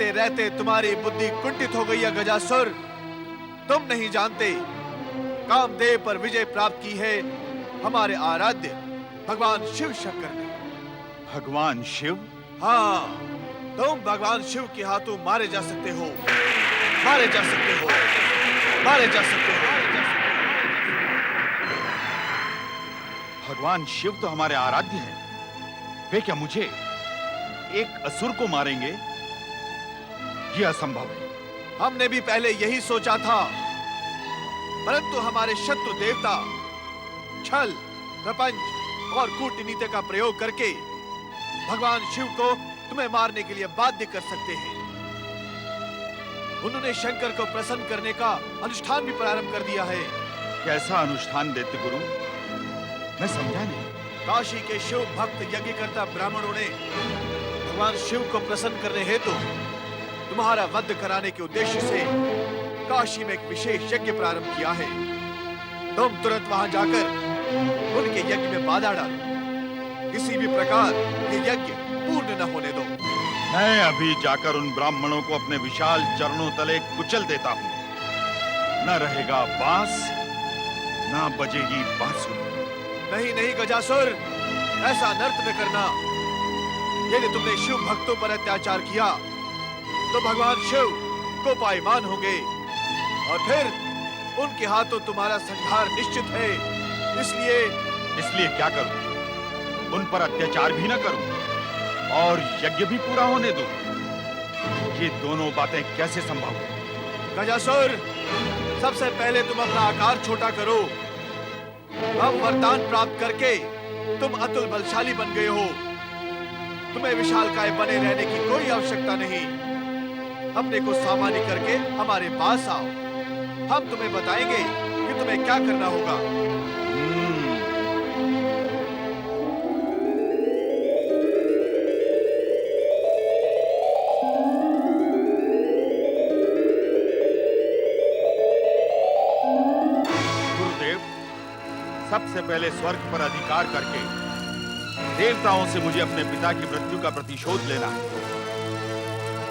रहते रहते तुम्हारी बुद्धि कुंठित हो गई है गजासुर। तुम नहीं जानते कामदेव पर विजय प्राप्त की है हमारे आराध्य भगवान शिव शंकर ने। भगवान शिव? हाँ, तुम भगवान शिव के हाथों मारे जा सकते हो, मारे जा सकते हो, मारे जा सकते हो। भगवान शिव तो हमारे आराध्य हैं। वे क्या मुझे, एक असुर को मारेंगे? यह असंभव है। हमने भी पहले यही सोचा था, परंतु हमारे शत्रु देवता छल, प्रपंच और कूटनीति का प्रयोग करके भगवान शिव को तुम्हें मारने के लिए बाध्य कर सकते हैं। उन्होंने शंकर को प्रसन्न करने का अनुष्ठान भी प्रारंभ कर दिया है। कैसा अनुष्ठान देते गुरु? मैं समझा नहीं। काशी के शिव भक्त यज्ञकर्ता ब्राह्मणों ने भगवान शिव को प्रसन्न करने हेतु तुम्हारा वध कराने के उद्देश्य से काशी में एक विशेष यज्ञ प्रारंभ किया है। तुम तुरंत वहां जाकर उनके यज्ञ में बाधा डालो। किसी भी प्रकार ये यज्ञ पूर्ण न होने दो। मैं अभी जाकर उन ब्राह्मणों को अपने विशाल चरणों तले कुचल देता हूं। न रहेगा बांस, न बजेगी बांसुरी। नहीं नहीं गजासुर, ऐसा अनर्थ न करना। यदि तुमने शिव भक्तों पर अत्याचार किया तो भगवान शिव कोपायमान होंगे और फिर उनके हाथों तुम्हारा संहार निश्चित है। इसलिए क्या करूं? उन पर अत्याचार भी न करूं और यज्ञ भी पूरा होने दूं? ये दोनों बातें कैसे संभव है? गजासुर, सबसे पहले तुम अपना आकार छोटा करो। अब वरदान प्राप्त करके तुम अतुल बलशाली बन गए हो। तुम्हें विशालकाय बने रहने की कोई आवश्यकता नहीं। अपने को सामान्य करके हमारे पास आओ। हम तुम्हें बताएंगे कि तुम्हें क्या करना होगा। सबसे पहले स्वर्ग पर अधिकार करके देवताओं से मुझे अपने पिता की मृत्यु का प्रतिशोध लेना है।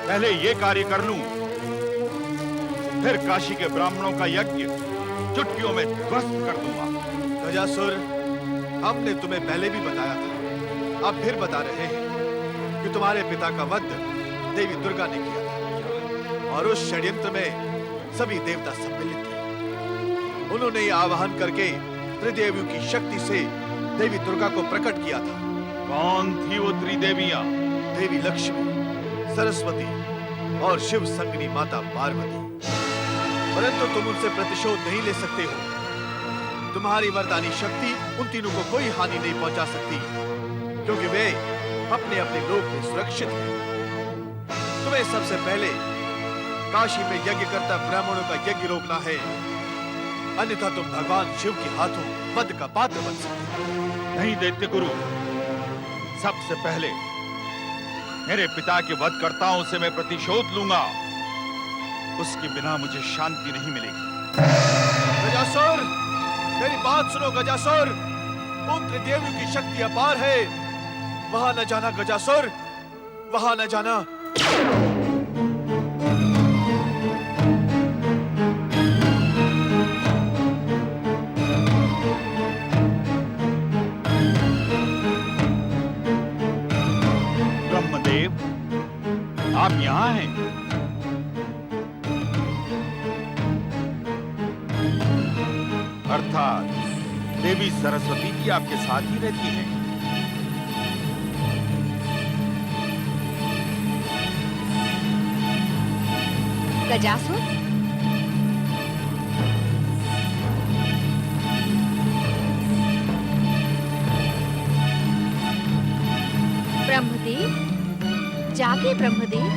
पहले ये कार्य कर लूं, फिर काशी के ब्राह्मणों का यज्ञ चुटकियों में ध्वस्त कर दूंगा। गजासुर, हमने तुम्हें पहले भी बताया था, अब फिर बता रहे हैं कि तुम्हारे पिता का वध देवी दुर्गा ने किया था और उस षड्यंत्र में सभी देवता सम्मिलित थे। उन्होंने यह आवाहन करके त्रिदेवियों की शक्ति से देवी दुर्गा को प्रकट किया था। कौन थी वो त्रिदेवियां? देवी लक्ष्मी, सरस्वती और शिव संगनी माता पार्वती। परंतु तुम उनसे प्रतिशोध नहीं ले सकते हो। तुम्हारी वरदानी शक्ति उन तीनों को कोई हानि नहीं पहुंचा सकती, क्योंकि वे अपने अपने लोक में सुरक्षित हैं। तुम्हें सबसे पहले काशी में यज्ञकर्ता ब्राह्मणों का यज्ञ रोकना है, अन्यथा तुम भगवान शिव के हाथों वध का पात्र बन सकते हो। नहीं दैत्य गुरु, सबसे पहले मेरे पिता के वधकर्ताओं से मैं प्रतिशोध लूंगा। उसके बिना मुझे शांति नहीं मिलेगी। गजासुर, मेरी बात सुनो गजासुर। उन त्रिदेवियों की शक्ति अपार है। वहां न जाना गजासुर, वहां न जाना। आप यहाँ हैं? अर्थात देवी सरस्वती जी आपके साथ ही रहती हैं। गजासुर, ब्रह्मदेव, जागे ब्रह्मदेव,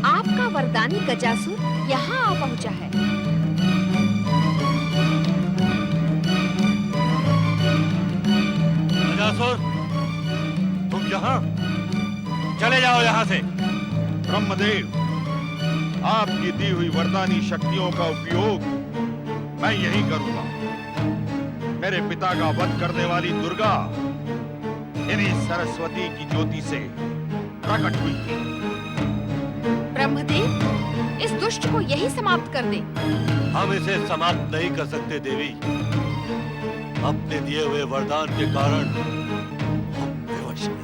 आपका वरदानी गजासुर यहाँ आ पहुंचा है। गजासुर, तुम यहाँ? चले जाओ यहाँ से। ब्रह्मदेव, आपकी दी हुई वरदानी शक्तियों का उपयोग मैं यही करूंगा। मेरे पिता का वध करने वाली दुर्गा इन्हीं सरस्वती की ज्योति से प्रकट हुई थी। ब्रह्मदेव, इस दुष्ट को यही समाप्त कर दे। हम इसे समाप्त नहीं कर सकते देवी। अपने दिए हुए वरदान के कारण हम विवश हैं।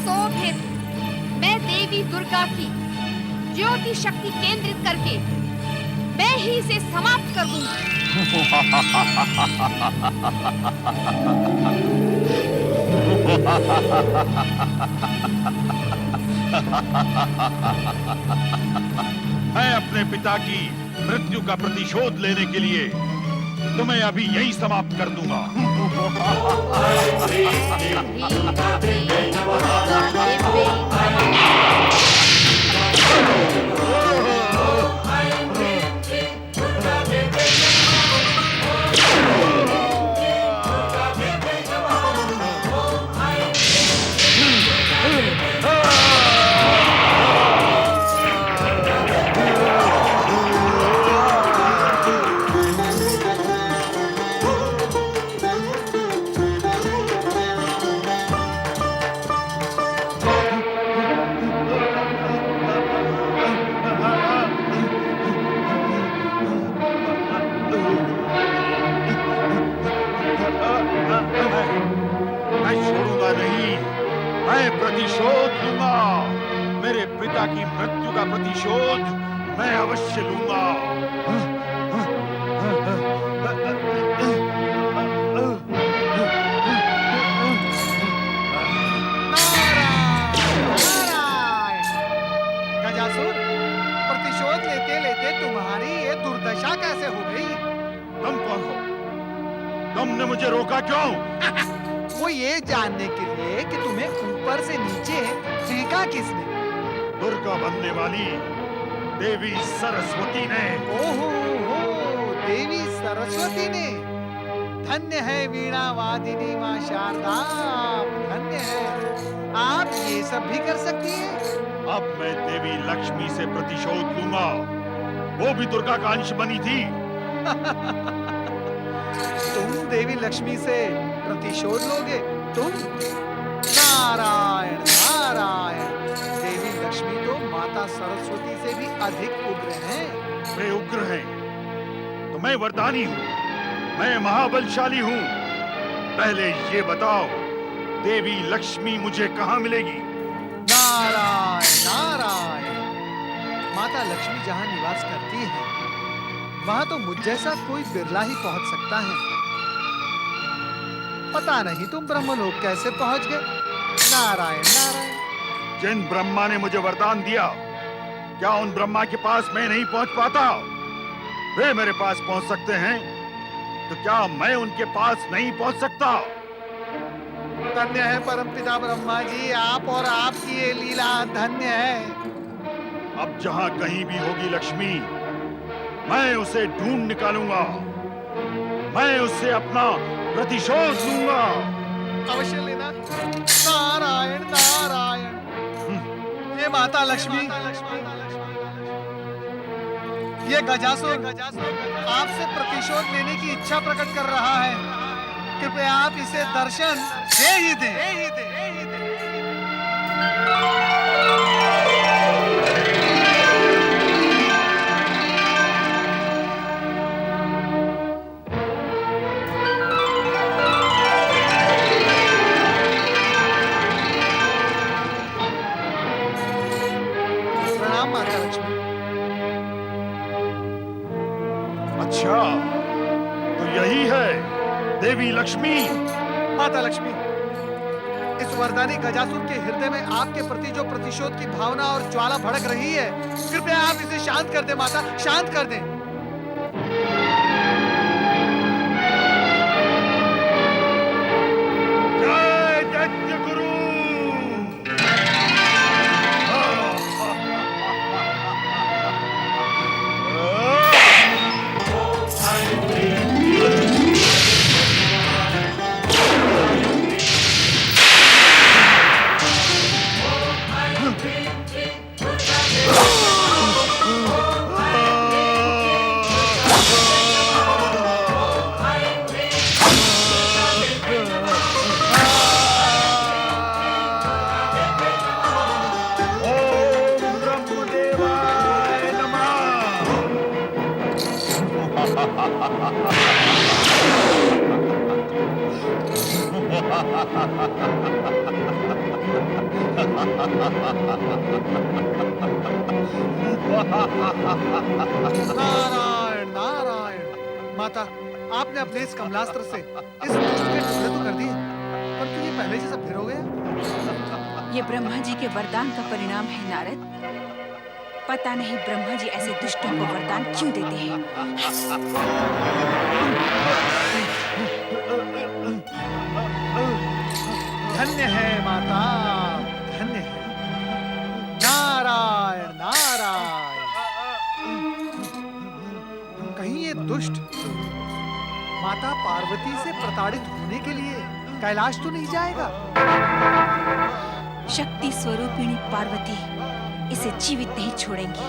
तो फिर मैं देवी दुर्गा की ज्योति शक्ति केंद्रित करके मैं ही इसे समाप्त कर दूंगी। मैं अपने पिता की मृत्यु का प्रतिशोध लेने के लिए तुम्हें अभी यही समाप्त कर दूंगा। मैं छोड़ूंगा नहीं, मैं प्रतिशोध लूंगा। मेरे पिता की मृत्यु का प्रतिशोध मैं अवश्य लूंगा। गजासुर, प्रतिशोध लेते लेते तुम्हारी ये दुर्दशा कैसे हो गई? तुम कौन हो? तुमने मुझे रोका क्यों? वो ये जानने के लिए कि तुम्हें ऊपर से नीचे फेंका किसने? दुर्गा बनने वाली देवी सरस्वती ने। ओहो हो, देवी सरस्वती ने। धन्य है वीणा वादिनी माँ शारदा, धन्य है। आप ये सब भी कर सकती हैं। अब मैं देवी लक्ष्मी से प्रतिशोध लूंगा। वो भी दुर्गा का अंश बनी थी। तुम देवी लक्ष्मी से प्रतिशोध लोगे? तुम? नारायण नारायण, देवी लक्ष्मी तो माता सरस्वती से भी अधिक उग्र हैं। वे उग्र हैं तो मैं वरदानी हूँ, मैं महाबलशाली हूँ। पहले ये बताओ, देवी लक्ष्मी मुझे कहाँ मिलेगी? नारायण नारायण, माता लक्ष्मी जहाँ निवास करती है वहाँ तो मुझ जैसा कोई बिरला ही पहुँच सकता है। पता नहीं तुम ब्रह्मलोक कैसे पहुँच गए? नारायण नारायण। जिन ब्रह्मा ने मुझे वरदान दिया, क्या उन ब्रह्मा के पास मैं नहीं पहुंच पाता? वे मेरे पास पहुंच सकते हैं, तो क्या मैं उनके पास नहीं पहुंच सकता? धन्य है परमपिता ब्रह्मा जी, आप और आपकी ये लीला धन्य है। अब जहां कहीं भी होगी लक्ष्मी, मैं उसे ढूंढ निकालूंगा। मैं उससे अपना प्रतिशोध लूंगा। अवश्य लेना। नारायण नारायण। ये माता लक्ष्मी, ये गजासुर आपसे प्रतिशोध लेने की इच्छा प्रकट कर रहा है। कृपया आप इसे दर्शन दे ही दें। प्रणाम माता लक्ष्मी। अच्छा, तो यही है देवी लक्ष्मी। माता लक्ष्मी, इस वरदानी गजासुर के हृदय में आपके प्रति जो प्रतिशोध की भावना और ज्वाला भड़क रही है, कृपया आप इसे शांत कर दें माता, शांत कर दें। जय दैत्य गुरु। नारायण नारायण। माता, आपने अपने इस कमलास्त्र से इस दुष्ट के टुकड़े तो कर दिए, परंतु ये पहले जैसा फिर हो गया। ये ब्रह्मा जी के वरदान का परिणाम है नारद। पता नहीं ब्रह्मा जी ऐसे दुष्टों को वरदान क्यों देते हैं। धन्य है माता, धन्य है। नारायण नारायण। कहीं ये दुष्ट माता पार्वती से प्रताड़ित होने के लिए कैलाश तो नहीं जाएगा? शक्ति स्वरूपिणी पार्वती इसे जीवित नहीं छोड़ेंगी।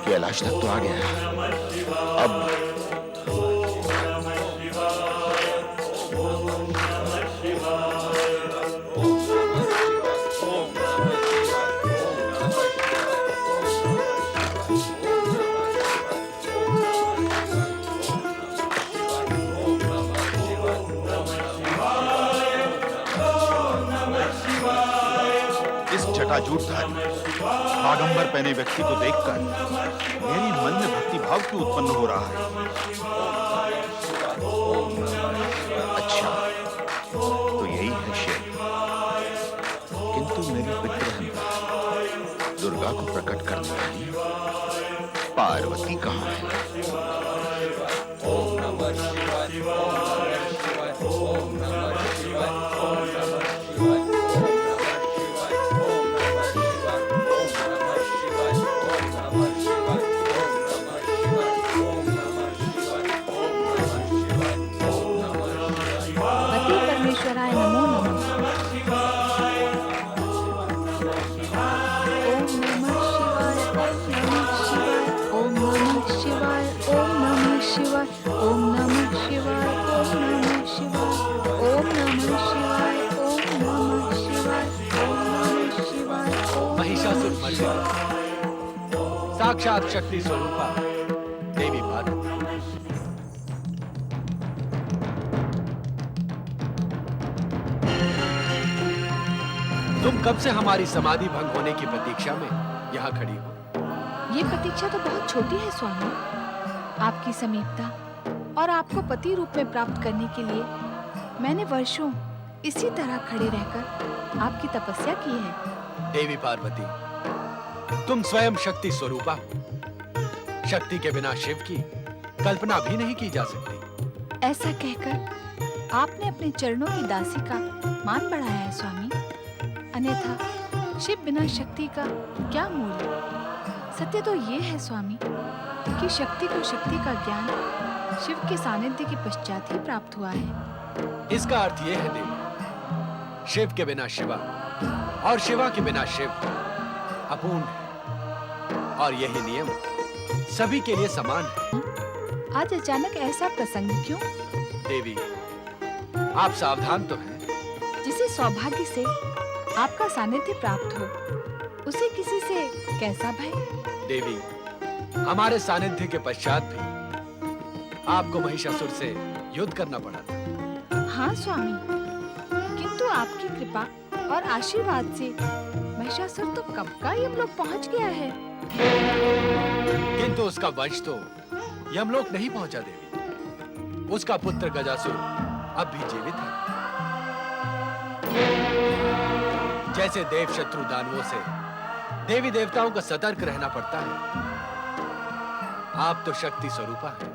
कैलाश तक तो आ गया, अब जटाजूटधारी बागंबर पहने व्यक्ति को देखकर मेरी मन में भक्ति भाव क्यों उत्पन्न हो रहा है? अच्छा, तो यही है शिव। किंतु मेरी विग्रह दुर्गा को प्रकट करने वाली पार्वती कहाँ है? ओम नमः शिवाय, ओम नमः शिवाय, ओम नमः शिवाय, ओम नमः शिवाय। परमेश्वराय नमो नमः। ओम नमः शिवाय, ओम नमः शिवाय, ओम नमः शिवाय, ओम नमः शिवाय, ओम नमः शिवाय, ओम नमः शिवाय, ओम नमः शिवाय। महिषासुर मर्दिनी, साक्षात शक्ति स्वरूपा देवी पार्वती। तुम कब से हमारी समाधि भंग होने की प्रतीक्षा में यहाँ खड़ी हो? ये प्रतीक्षा तो बहुत छोटी है स्वामी। आपकी समीपता और आपको पति रूप में प्राप्त करने के लिए मैंने वर्षों इसी तरह खड़े रहकर आपकी तपस्या की है। देवी पार्वती, तुम स्वयं शक्ति स्वरूपा हो। शक्ति के बिना शिव की कल्पना भी नहीं की जा सकती। ऐसा कहकर आपने अपने चरणों की दासी का मान बढ़ाया है स्वामी। अन्यथा शिव बिना शक्ति का क्या मूल्य? सत्य तो ये है स्वामी कि शक्ति को शक्ति का ज्ञान शिव के सानिध्य के पश्चात ही प्राप्त हुआ है। इसका अर्थ यह है देवी, शिव के बिना शिवा और शिवा के बिना शिव अपूर्ण है। और यही नियम सभी के लिए समान है। आज अचानक ऐसा प्रसंग क्यों? देवी, आप सावधान तो हैं। जिसे सौभाग्य से आपका सानिध्य प्राप्त हो, उसे किसी से कैसा भय? देवी, हमारे सानिध्य के पश्चात भी आपको महिषासुर से युद्ध करना पड़ा था। हाँ स्वामी, किंतु आपकी कृपा और आशीर्वाद से महिषासुर तो कब का यमलोक पहुंच गया है। किंतु उसका वंश तो यमलोक नहीं पहुंचा देवी। उसका पुत्र गजासुर अब भी जीवित है। जैसे देव शत्रु दानवों से देवी देवताओं को सतर्क रहना पड़ता है, आप तो शक्ति स्वरूपा हैं।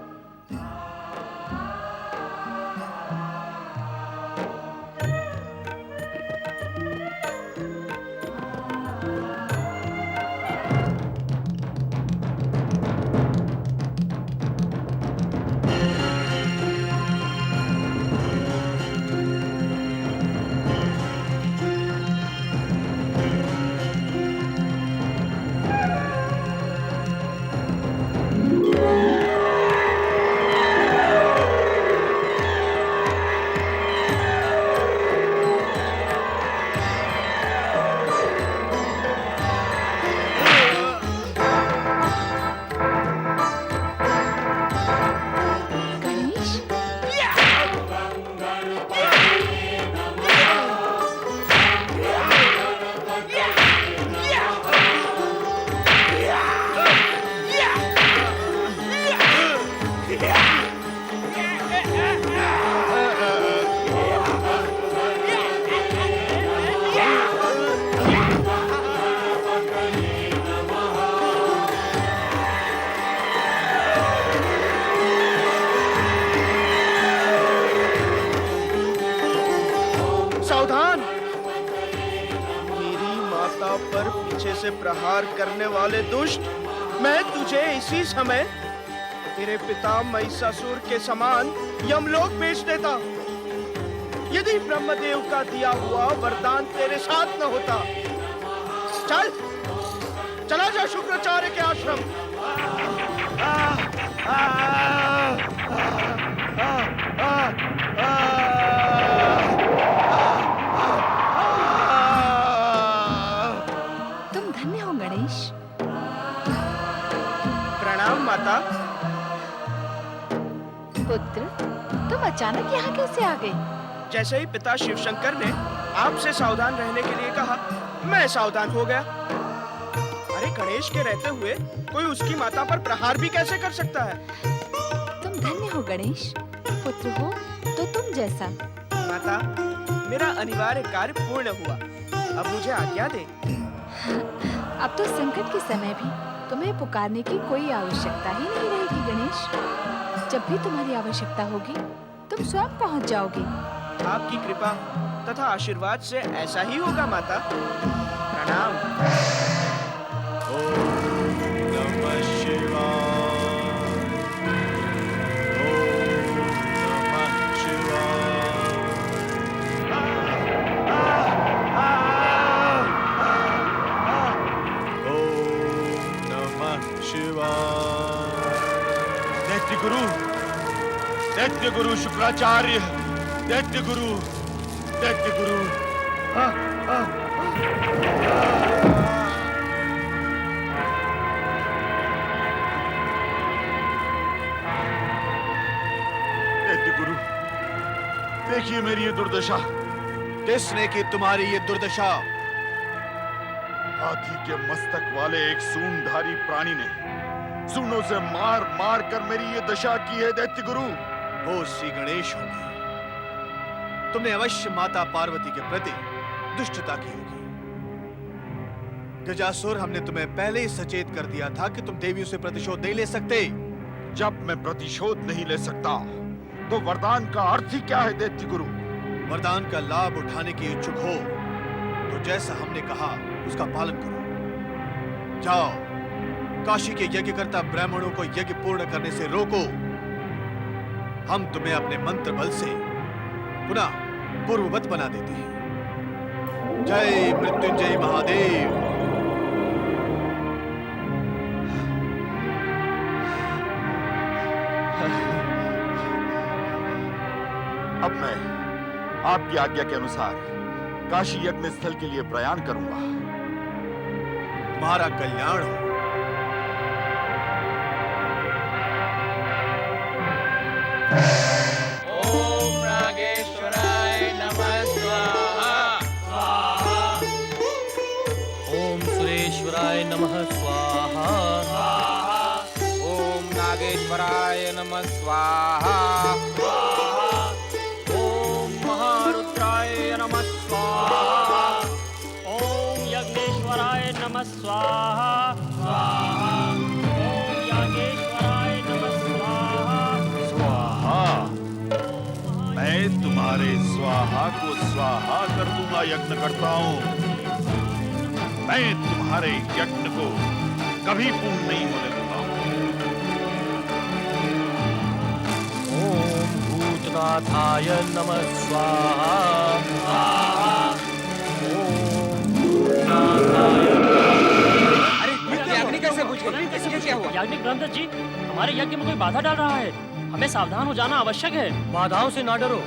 पर पीछे से प्रहार करने वाले दुष्ट, मैं तुझे इसी समय तेरे पिता महिषासुर के समान यमलोक भेज देता, यदि ब्रह्मदेव का दिया हुआ वरदान तेरे साथ न होता। चल, चला जा शुक्राचार्य के आश्रम। तुम धन्य हो गणेश। प्रणाम माता। पुत्र, तुम अचानक यहाँ कैसे आ गए? जैसे ही पिता शिवशंकर ने आपसे सावधान रहने के लिए कहा, मैं सावधान हो गया। अरे गणेश के रहते हुए कोई उसकी माता पर प्रहार भी कैसे कर सकता है? तुम धन्य हो गणेश। पुत्र हो तो तुम जैसा। माता, मेरा अनिवार्य कार्य पूर्ण हुआ, अब मुझे आज्ञा दे। अब तो संकट के समय भी तुम्हें पुकारने की कोई आवश्यकता ही नहीं रहेगी गणेश। जब भी तुम्हारी आवश्यकता होगी तुम स्वयं पहुंच जाओगे। आपकी कृपा तथा आशीर्वाद से ऐसा ही होगा माता। प्रणाम। नमः शिवाय। नमः शिवाय। नमः शिवाय। दैत्य गुरु शुक्राचार्य, दैत्य गुरु। दैत्य गुरु, देखिए मेरी ये दुर्दशा। किसने की तुम्हारी ये दुर्दशा? हाथी के मस्तक वाले एक सूंडधारी प्राणी ने सूंडों से मार मार कर मेरी ये दशा की है दैत्य गुरु। वो श्री गणेश होंगे। तुमने अवश्य माता पार्वती के प्रति दुष्टता की होगी। गजासुर, हमने तुम्हें पहले ही सचेत कर दिया था कि तुम देवियों से प्रतिशोध नहीं ले सकते। जब मैं प्रतिशोध नहीं ले सकता तो वरदान का अर्थ ही क्या है दैत्य गुरु? वरदान का लाभ उठाने की इच्छुक हो तो जैसा हमने कहा उसका पालन करो। जाओ, काशी के यज्ञकर्ता ब्राह्मणों को यज्ञ पूर्ण करने से रोको। हम तुम्हें अपने मंत्र बल से पुनः पूर्ववत बना देते हैं। जय मृत्युंजय महादेव। अब मैं आपकी आज्ञा के अनुसार काशी यज्ञ स्थल के लिए प्रयाण करूंगा। तुम्हारा कल्याण हो। ओम नागेश्वराय नमः स्वाहा। ओम सुरेश्वराय नमः स्वाहा। ओम नागेश्वराय नमः स्वाहा। ओम महारुद्राय नमः स्वाहा। ओम यज्ञेश्वराय नमः स्वाहा। ओम यागेश्वराय नमः स्वाहा। स्वाहा, मैं तुम्हारे स्वाहा को स्वाहा कर दूंगा यज्ञ करता हूं। मैं तुम्हारे यज्ञ को कभी पूर्ण नहीं होने दूंगा। ओम भूतनाथाय नमः स्वाहा। ओम भूतनाथाय। अरे अग्नि कैसे बुझ गई? ये क्या हुआ? याज्ञिक ब्रह्मदत्त जी, हमारे यज्ञ में कोई बाधा डाल रहा है। हमें सावधान हो जाना आवश्यक है। बाधाओं से ना डरो,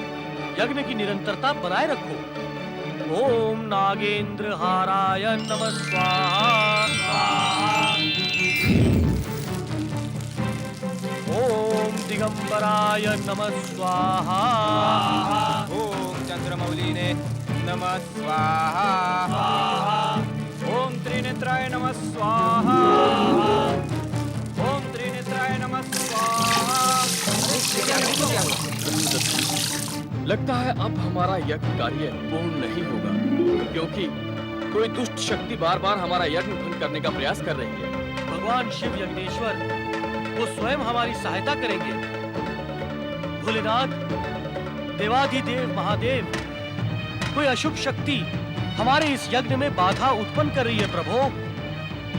यज्ञ की निरंतरता बनाए रखो। ओम नागेंद्र हाराय नमः स्वाहा। ओम दिगंबराय नमः स्वाहा। ओम चंद्रमौलिने नमः स्वाहा। ओम त्रिनेत्राय नमः स्वाहा। ओम त्रिनेत्राय नमः स्वाहा। लगता है अब हमारा यज्ञ कार्य पूर्ण नहीं होगा, क्योंकि कोई दुष्ट शक्ति बार बार हमारा यज्ञ भंग करने का प्रयास कर रही है। भगवान शिव यज्ञेश्वर वो स्वयं हमारी सहायता करेंगे। भोलेनाथ, देवाधिदेव महादेव, कोई अशुभ शक्ति हमारे इस यज्ञ में बाधा उत्पन्न कर रही है प्रभु।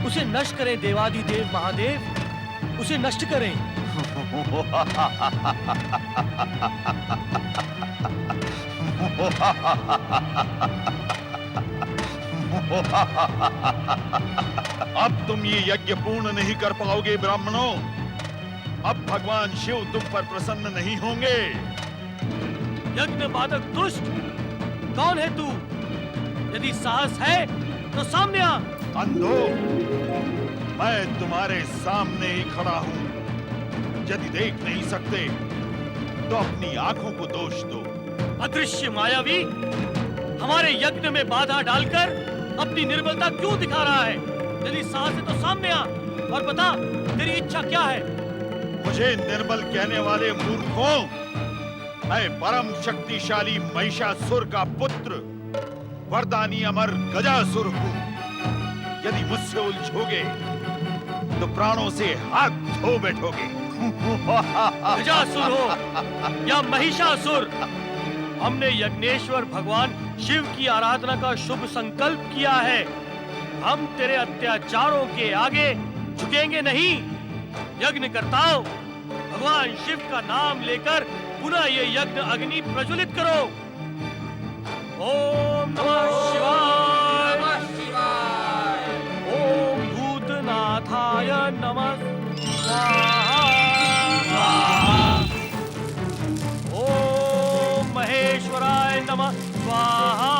उसे नष्ट करें देवादिदेव महादेव, उसे नष्ट करें। अब तुम ये यज्ञ पूर्ण नहीं कर पाओगे ब्राह्मणों। अब भगवान शिव तुम पर प्रसन्न नहीं होंगे। यज्ञ बाधक दुष्ट, कौन है तू? यदि साहस है तो सामने आ। अंधो, मैं तुम्हारे सामने ही खड़ा हूं। यदि देख नहीं सकते तो अपनी आंखों को दोष दो। अदृश्य मायावी, हमारे यज्ञ में बाधा डालकर अपनी निर्बलता क्यों दिखा रहा है? यदि साहस है तो सामने आ और बता तेरी इच्छा क्या है। मुझे निर्बल कहने वाले मूर्खों, मैं परम शक्तिशाली महिषासुर का पुत्र वरदानी अमर गजासुर हूं। यदि मुझसे उलझोगे तो प्राणों से हाथ धो बैठोगे। गजासुर हो या महिषासुर, हमने यज्ञेश्वर भगवान शिव की आराधना का शुभ संकल्प किया है। हम तेरे अत्याचारों के आगे झुकेंगे नहीं। यज्ञ करताओ, भगवान शिव का नाम लेकर पुनः ये यज्ञ अग्नि प्रज्वलित करो। ओम नमः शिवाय, ओम भूतनाथाय नमः स्वाहा, ओम महेश्वराय नमः स्वाहा,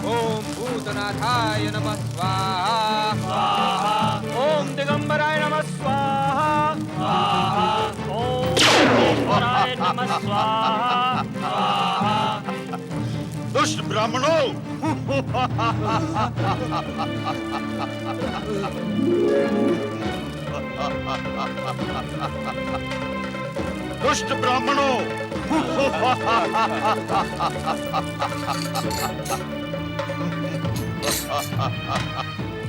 ओम भूतनाथाय नमः स्वाहा, ओम दिगंबराय नमः स्वाहा, ओम महेश्वराय नमः स्वाहा। दुष्ट ब्राह्मणों, दुष्ट ब्राह्मणों,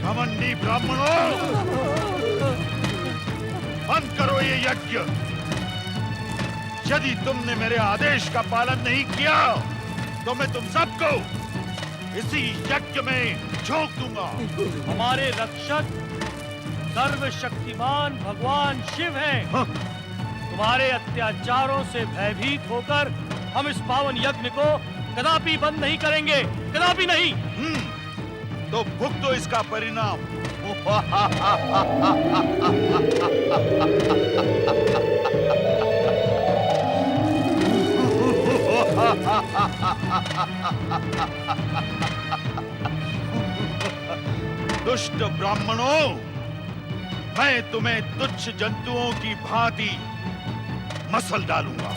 घमंडी ब्राह्मणों, बंद करो ये यज्ञ। यदि तुमने मेरे आदेश का पालन नहीं किया तो मैं तुम सबको इसी यज्ञ में झोंक दूंगा। हमारे रक्षक सर्वशक्तिमान भगवान शिव हैं। तुम्हारे अत्याचारों से भयभीत होकर हम इस पावन यज्ञ को कदापि बंद नहीं करेंगे, कदापि नहीं। तो भुगतो इसका परिणाम। दुष्ट ब्राह्मणों, मैं तुम्हें तुच्छ जंतुओं की भांति मसल डालूंगा।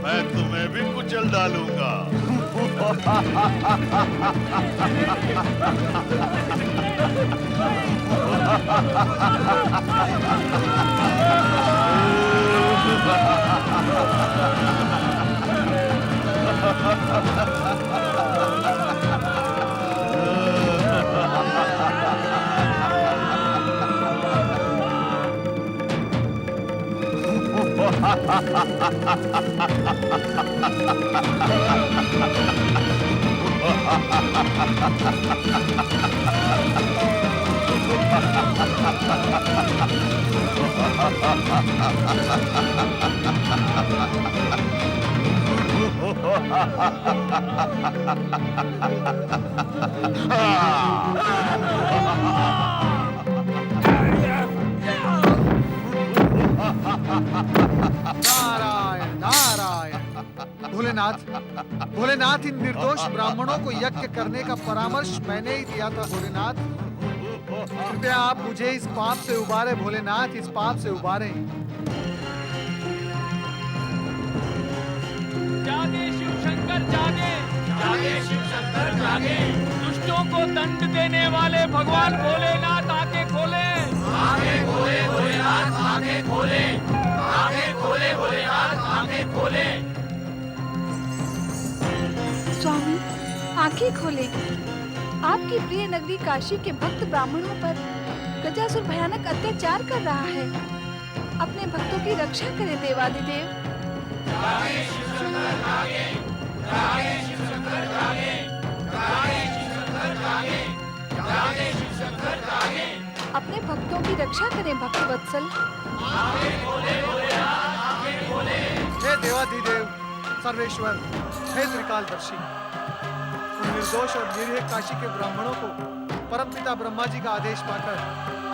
मैं तुम्हें भी कुचल डालूंगा। नारायण नारायण। भोलेनाथ भोलेनाथ, इन निर्दोष ब्राह्मणों को यज्ञ करने का परामर्श मैंने ही दिया था भोलेनाथ। कृपया आप मुझे इस पाप से उबारे भोलेनाथ, इस पाप से उबारे। जागे शिव शंकर जागे, जागे शिव शंकर जागे। दुष्टों को दंड देने वाले भगवान भोलेनाथ आंखें खोले, आंखें खोले भोलेनाथ, आंखें खोले, आंखें खोले भोलेनाथ, आंखें खोले। स्वामी आंखें खोले। आपकी प्रिय नगरी काशी के भक्त ब्राह्मणों पर गजासुर भयानक अत्याचार कर रहा है। अपने भक्तों की रक्षा करे देवादिदेव। अपने भक्तों की रक्षा करें भक्त वत्सल। हे देवाधिदेव, सर्वेश्वर, हे त्रिकालदर्शी, उन निर्दोष और निरीह काशी के ब्राह्मणों को परमपिता ब्रह्मा जी का आदेश पाकर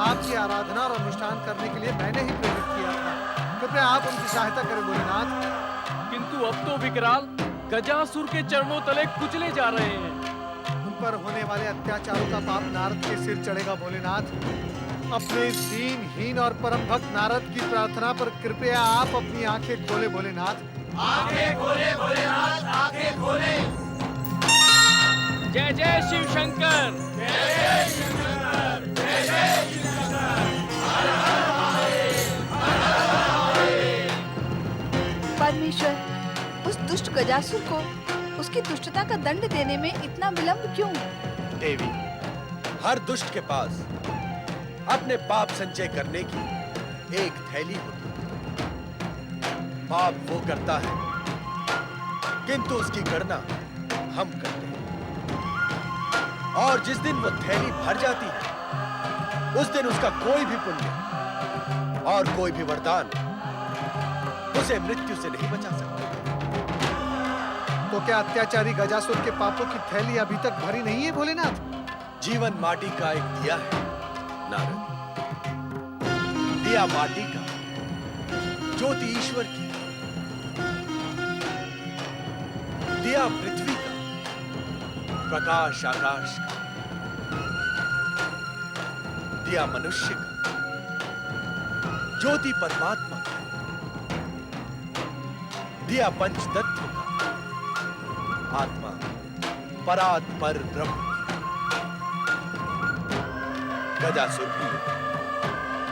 आपकी आराधना और अनुष्ठान करने के लिए मैंने ही प्रेरित किया था। कृपया आप उनकी सहायता करें भोलेनाथ। किंतु अब तो विकराल गजासुर के चरणों तले कुचले जा रहे हैं। उन पर होने वाले अत्याचारों का पाप नारद के सिर चढ़ेगा भोलेनाथ। अपने दीनहीन और परम भक्त नारद की प्रार्थना पर कृपया आप अपनी आंखें खोले भोलेनाथ। आंखें खोले भोलेनाथ, आंखें खोले। जय जय शिव शंकर, जय जय शिव शंकर, जय जय शिव शंकर। हर हर महादेव, हर हर महादेव। परमेश्वर, उस दुष्ट गजासुर को उसकी दुष्टता का दंड देने में इतना विलंब क्यों? देवी, हर दुष्ट के पास अपने पाप संचय करने की एक थैली होती है। पाप वो करता है, किंतु उसकी गणना हम करते हैं। और जिस दिन वो थैली भर जाती है, उस दिन उसका कोई भी पुण्य और कोई भी वरदान उसे मृत्यु से नहीं बचा सकता। तो क्या अत्याचारी गजासुर के पापों की थैली अभी तक भरी नहीं है भोलेनाथ? जीवन माटी का एक दिया है नारद। दिया माटी का, ज्योति ईश्वर की। दिया पृथ्वी का, प्रकाश आकाश का। दिया मनुष्य का, ज्योति परमात्मा का। दिया पंचतत्व का, आत्मा परात्पर ब्रह्म। गजासुर भी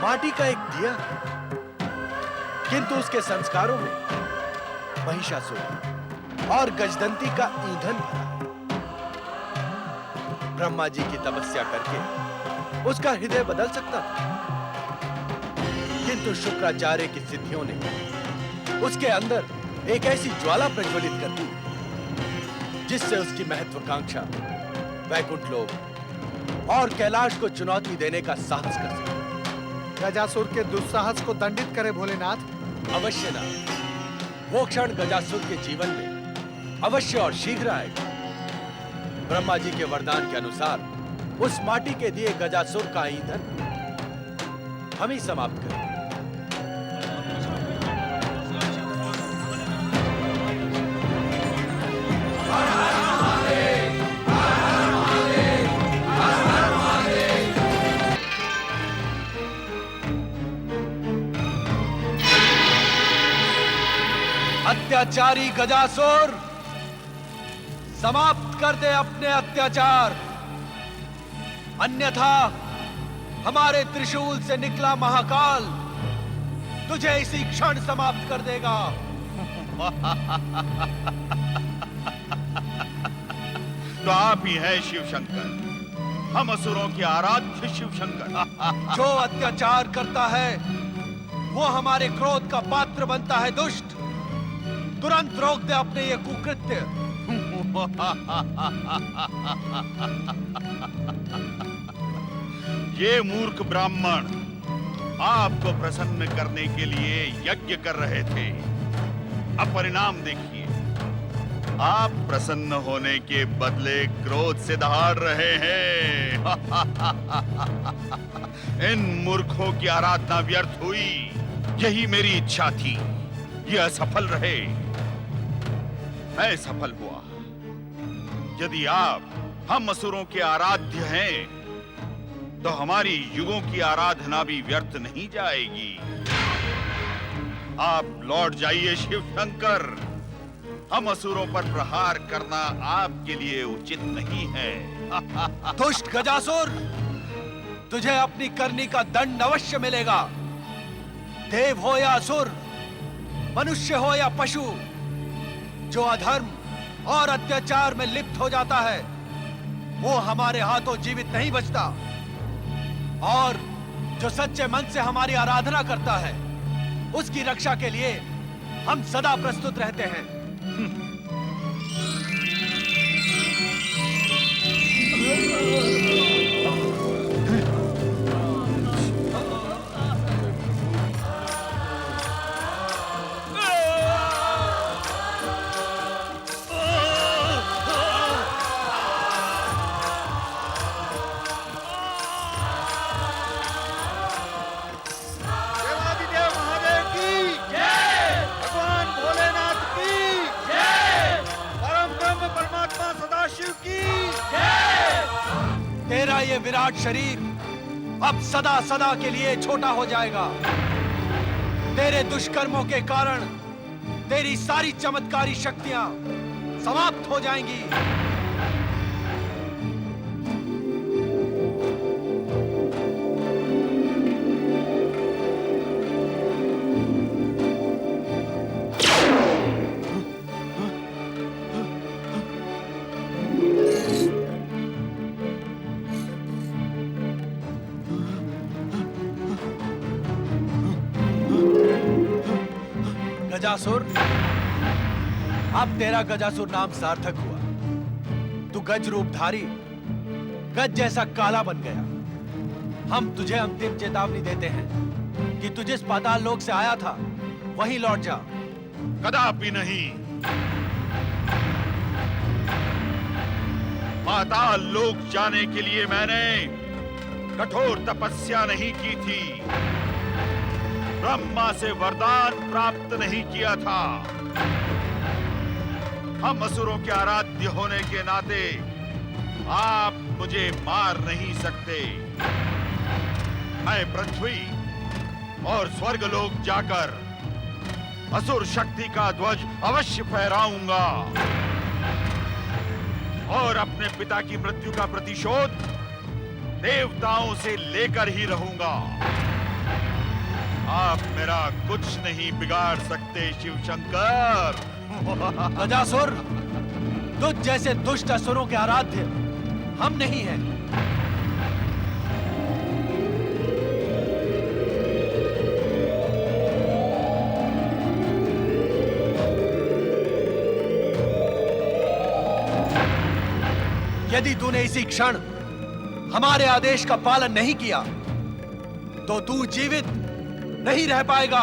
माटी का एक दिया है, किंतु उसके संस्कारों में महिषासुर और गजदंती का ईंधन भरा है। ब्रह्मा जी की तपस्या करके उसका हृदय बदल सकता था, किंतु शुक्राचार्य की सिद्धियों ने उसके अंदर एक ऐसी ज्वाला प्रज्वलित कर दी जिससे उसकी महत्वाकांक्षा वैकुंठ लोक और कैलाश को चुनौती देने का साहस कर सके। गजासुर के दुस्साहस को दंडित करे भोलेनाथ। अवश्य ना। वो क्षण गजासुर के जीवन में अवश्य और शीघ्र आएगा। ब्रह्मा जी के वरदान के अनुसार उस माटी के दिए गजासुर का ईंधन हम ही समाप्त करें। अत्याचारी गजासुर, समाप्त कर दे अपने अत्याचार, अन्यथा हमारे त्रिशूल से निकला महाकाल तुझे इसी क्षण समाप्त कर देगा। तो आप ही हैं शिव शंकर, हम असुरों के आराध्य शिव शंकर। जो अत्याचार करता है वो हमारे क्रोध का पात्र बनता है। दुष्ट, तुरंत रोक दे अपने ये कुकृत्य। ये मूर्ख ब्राह्मण आपको प्रसन्न करने के लिए यज्ञ कर रहे थे। अब परिणाम देखिए। आप प्रसन्न होने के बदले क्रोध से दहाड़ रहे हैं। इन मूर्खों की आराधना व्यर्थ हुई, यही मेरी इच्छा थी। यह असफल रहे, मैं सफल हुआ। यदि आप हम असुरों के आराध्य हैं, तो हमारी युगों की आराधना भी व्यर्थ नहीं जाएगी। आप लौट जाइए शिव शंकर। हम असुरों पर प्रहार करना आपके लिए उचित नहीं है। दुष्ट गजासुर, तुझे अपनी करनी का दंड अवश्य मिलेगा। देव हो या असुर, मनुष्य हो या पशु, जो अधर्म और अत्याचार में लिप्त हो जाता है, वो हमारे हाथों जीवित नहीं बचता। और जो सच्चे मन से हमारी आराधना करता है, उसकी रक्षा के लिए हम सदा प्रस्तुत रहते हैं। देवादिदेव महादेव की जय, भगवान भोलेनाथ की जय, परम ब्रह्म परमात्मा सदाशिव की जय। तेरा ये विराट शरीर अब सदा सदा के लिए छोटा हो जाएगा। तेरे दुष्कर्मों के कारण तेरी सारी चमत्कारी शक्तियां समाप्त हो जाएंगी। गजासुर, अब तेरा गजासुर नाम सार्थक हुआ। तू गज रूपधारी, गज जैसा काला बन गया। हम तुझे अंतिम चेतावनी देते हैं कि तू जिस पाताल लोक से आया था, वहीं लौट जा। कदापि नहीं। पाताल लोक जाने के लिए मैंने कठोर तपस्या नहीं की थी, ब्रह्मा से वरदान प्राप्त नहीं किया था। हम असुरों के आराध्य होने के नाते आप मुझे मार नहीं सकते। मैं पृथ्वी और स्वर्गलोक जाकर असुर शक्ति का ध्वज अवश्य फहराऊंगा और अपने पिता की मृत्यु का प्रतिशोध देवताओं से लेकर ही रहूंगा। आप मेरा कुछ नहीं बिगाड़ सकते शिव शंकर। गजासुर, तुझ जैसे दुष्ट असुरों के आराध्य हम नहीं हैं। यदि तूने इसी क्षण हमारे आदेश का पालन नहीं किया, तो तू जीवित नहीं रह पाएगा।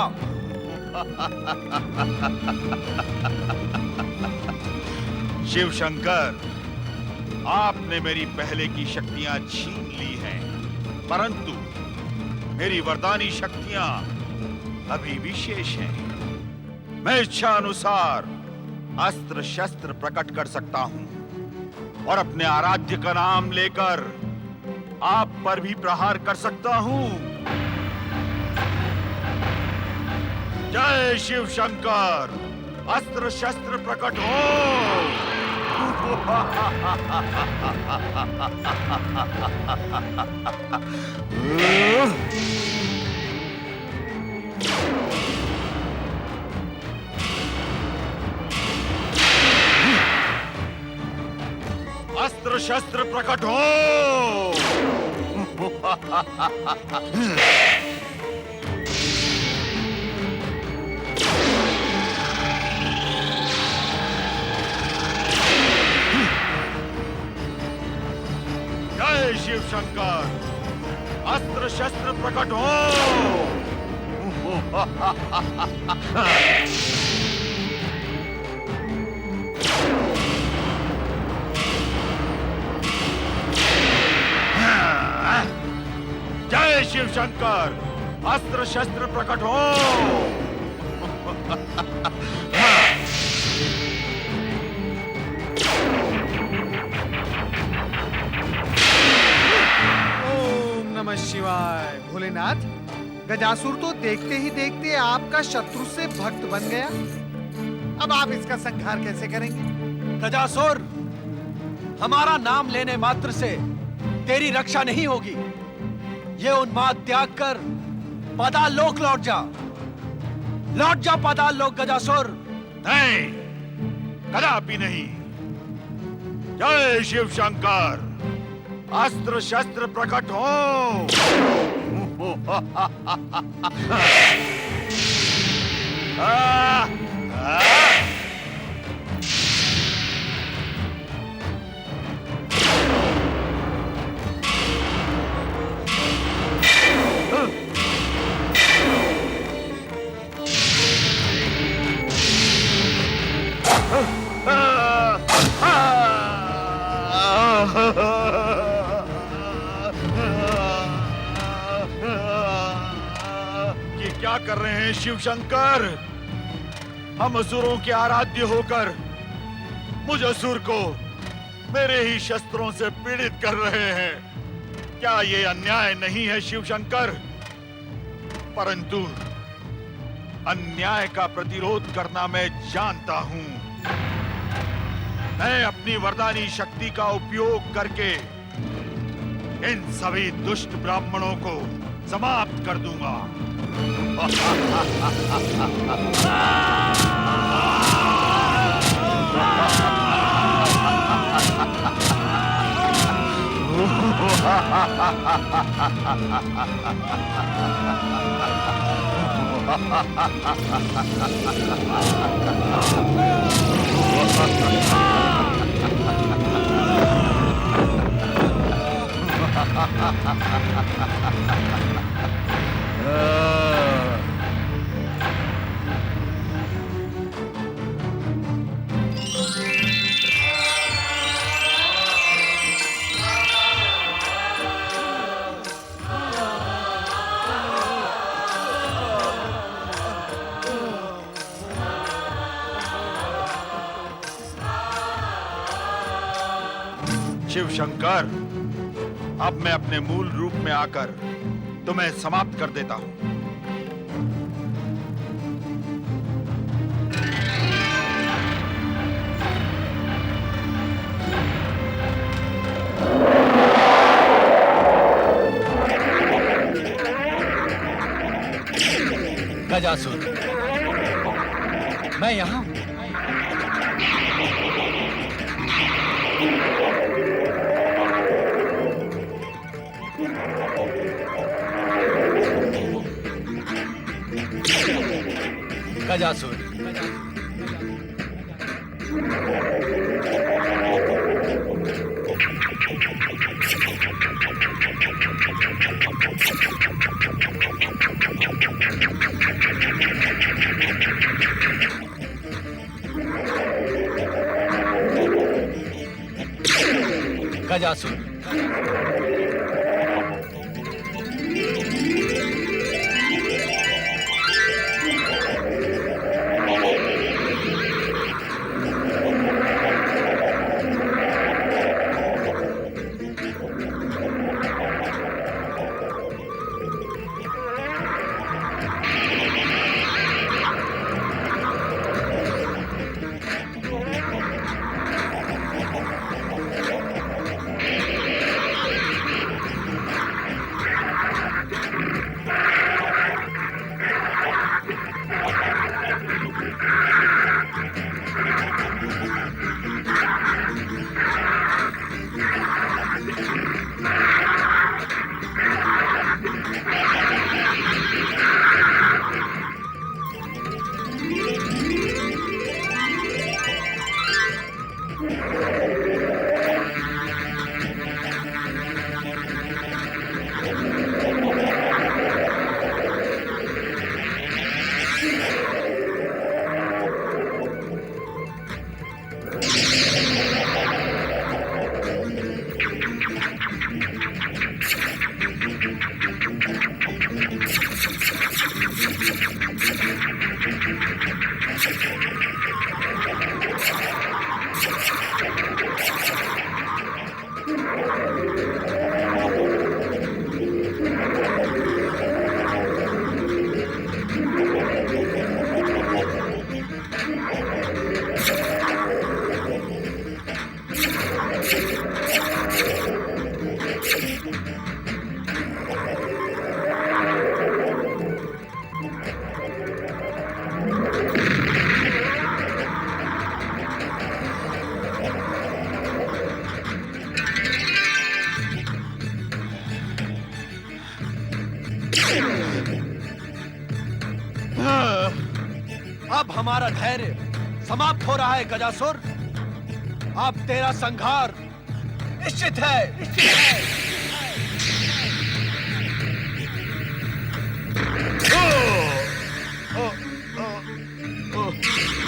शिव शंकर, आपने मेरी पहले की शक्तियां छीन ली हैं, परंतु मेरी वरदानी शक्तियां अभी भी शेष हैं। मैं इच्छा अनुसार अस्त्र शस्त्र प्रकट कर सकता हूं और अपने आराध्य का नाम लेकर आप पर भी प्रहार कर सकता हूं। जय शिव शंकर, अस्त्र शस्त्र प्रकट हो। अस्त्र शस्त्र प्रकट हो। जय शिव शंकर, अस्त्र शस्त्र प्रकट हो। शिव शंकर, अस्त्र शस्त्र प्रकट हो। ओम नमः शिवाय। भोलेनाथ, गजासुर तो देखते ही देखते आपका शत्रु से भक्त बन गया। अब आप इसका संहार कैसे करेंगे? गजासुर, हमारा नाम लेने मात्र से तेरी रक्षा नहीं होगी। ये उन्माद त्याग कर पाताल लोक लौट जा। लौट जा पाताल लोक गजासुर। नहीं, कदापि नहीं। जय शिव शंकर, अस्त्र शस्त्र प्रकट हो। ये क्या कर रहे हैं शिव शंकर? हम असुरों के आराध्य होकर मुझ असुर को मेरे ही शस्त्रों से पीड़ित कर रहे हैं। क्या ये अन्याय नहीं है शिव शंकर? परंतु अन्याय का प्रतिरोध करना मैं जानता हूं। मैं अपनी वरदानी शक्ति का उपयोग करके इन सभी दुष्ट ब्राह्मणों को समाप्त कर दूंगा। शिव शंकर, अब मैं अपने मूल रूप में आकर तुम्हें समाप्त कर देता हूं। गजासुर, मैं यहां हूं। गजासुर, गजासुर, अब हमारा धैर्य समाप्त हो रहा है गजासुर। अब तेरा संहार निश्चित है, निश्चित है।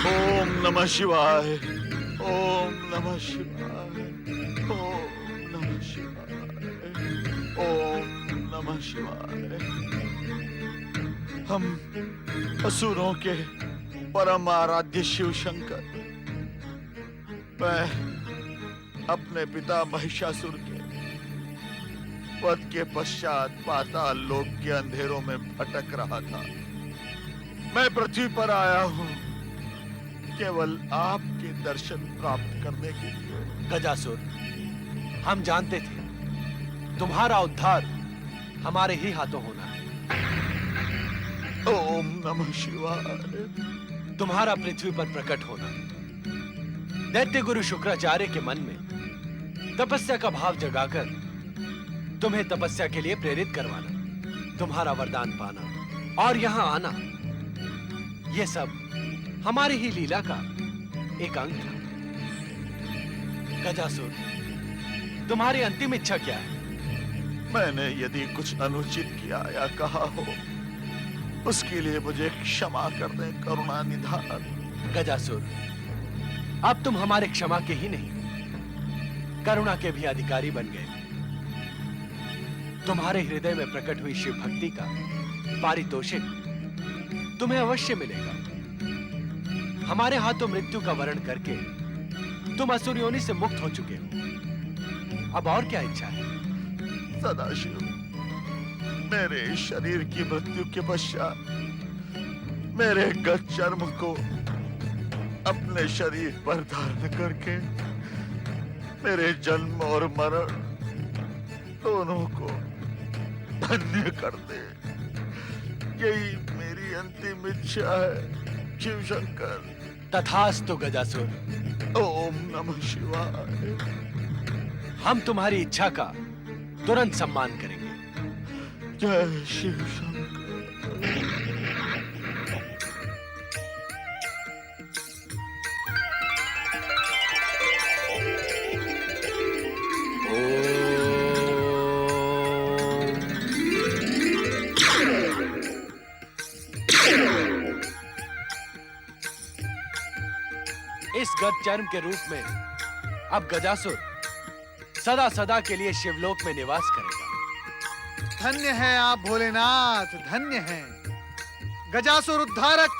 ओम नमः शिवाय, ओम नमः शिवाय, ओम नमः शिवाय, ओम नमः शिवाय। हम असुरों के परम आराध्य शिव शंकर, मैं अपने पिता महिषासुर के वध के पश्चात पाताल लोक के अंधेरों में भटक रहा था। मैं पृथ्वी पर आया हूँ केवल आपके दर्शन प्राप्त करने के लिए। गजासुर, हम जानते थे तुम्हारा उद्धार हमारे ही हाथों होना है। ओम नमः शिवाय। तुम्हारा पृथ्वी पर प्रकट होना, दैत्य गुरु शुक्राचार्य के मन में तपस्या का भाव जगाकर तुम्हें तपस्या के लिए प्रेरित करवाना, तुम्हारा वरदान पाना और यहां आना, यह सब हमारी ही लीला का एक अंग था। गजासुर, तुम्हारी अंतिम इच्छा क्या है? मैंने यदि कुछ अनुचित किया या कहा हो, उसके लिए मुझे क्षमा कर दे करुणा निधान। गजासुर, अब तुम हमारे क्षमा के ही नहीं, करुणा के भी अधिकारी बन गए। तुम्हारे हृदय में प्रकट हुई शिव भक्ति का पारितोषिक तुम्हें अवश्य मिलेगा। हमारे हाथों मृत्यु का वरण करके तुम असुर योनि से मुक्त हो चुके हो। अब और क्या इच्छा है? सदाशिव, मेरे शरीर की मृत्यु के पश्चात मेरे गत चर्म को अपने शरीर पर धारण करके मेरे जन्म और मरण दोनों को धन्य कर दे, यही मेरी अंतिम इच्छा है शिव शंकर। तथास्तु गजासुर। ओम नमः शिवाय। हम तुम्हारी इच्छा का तुरंत सम्मान करेंगे। जय शिव शंकर। इस गत चर्म के रूप में अब गजासुर सदा सदा के लिए शिवलोक में निवास करेगा। धन्य है आप भोलेनाथ, धन्य है। गजासुर उद्धारक,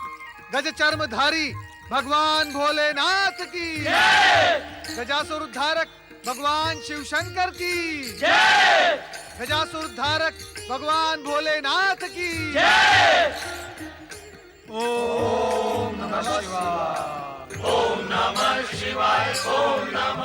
गज चर्मधारी भगवान भोलेनाथ की जय। गजासुर उद्धारक भगवान शिव शंकर की जय। गजासुर उद्धारक भगवान भोलेनाथ की जय। ओम नमः शिवाय। ओम नमः शिवाय। ओम नमः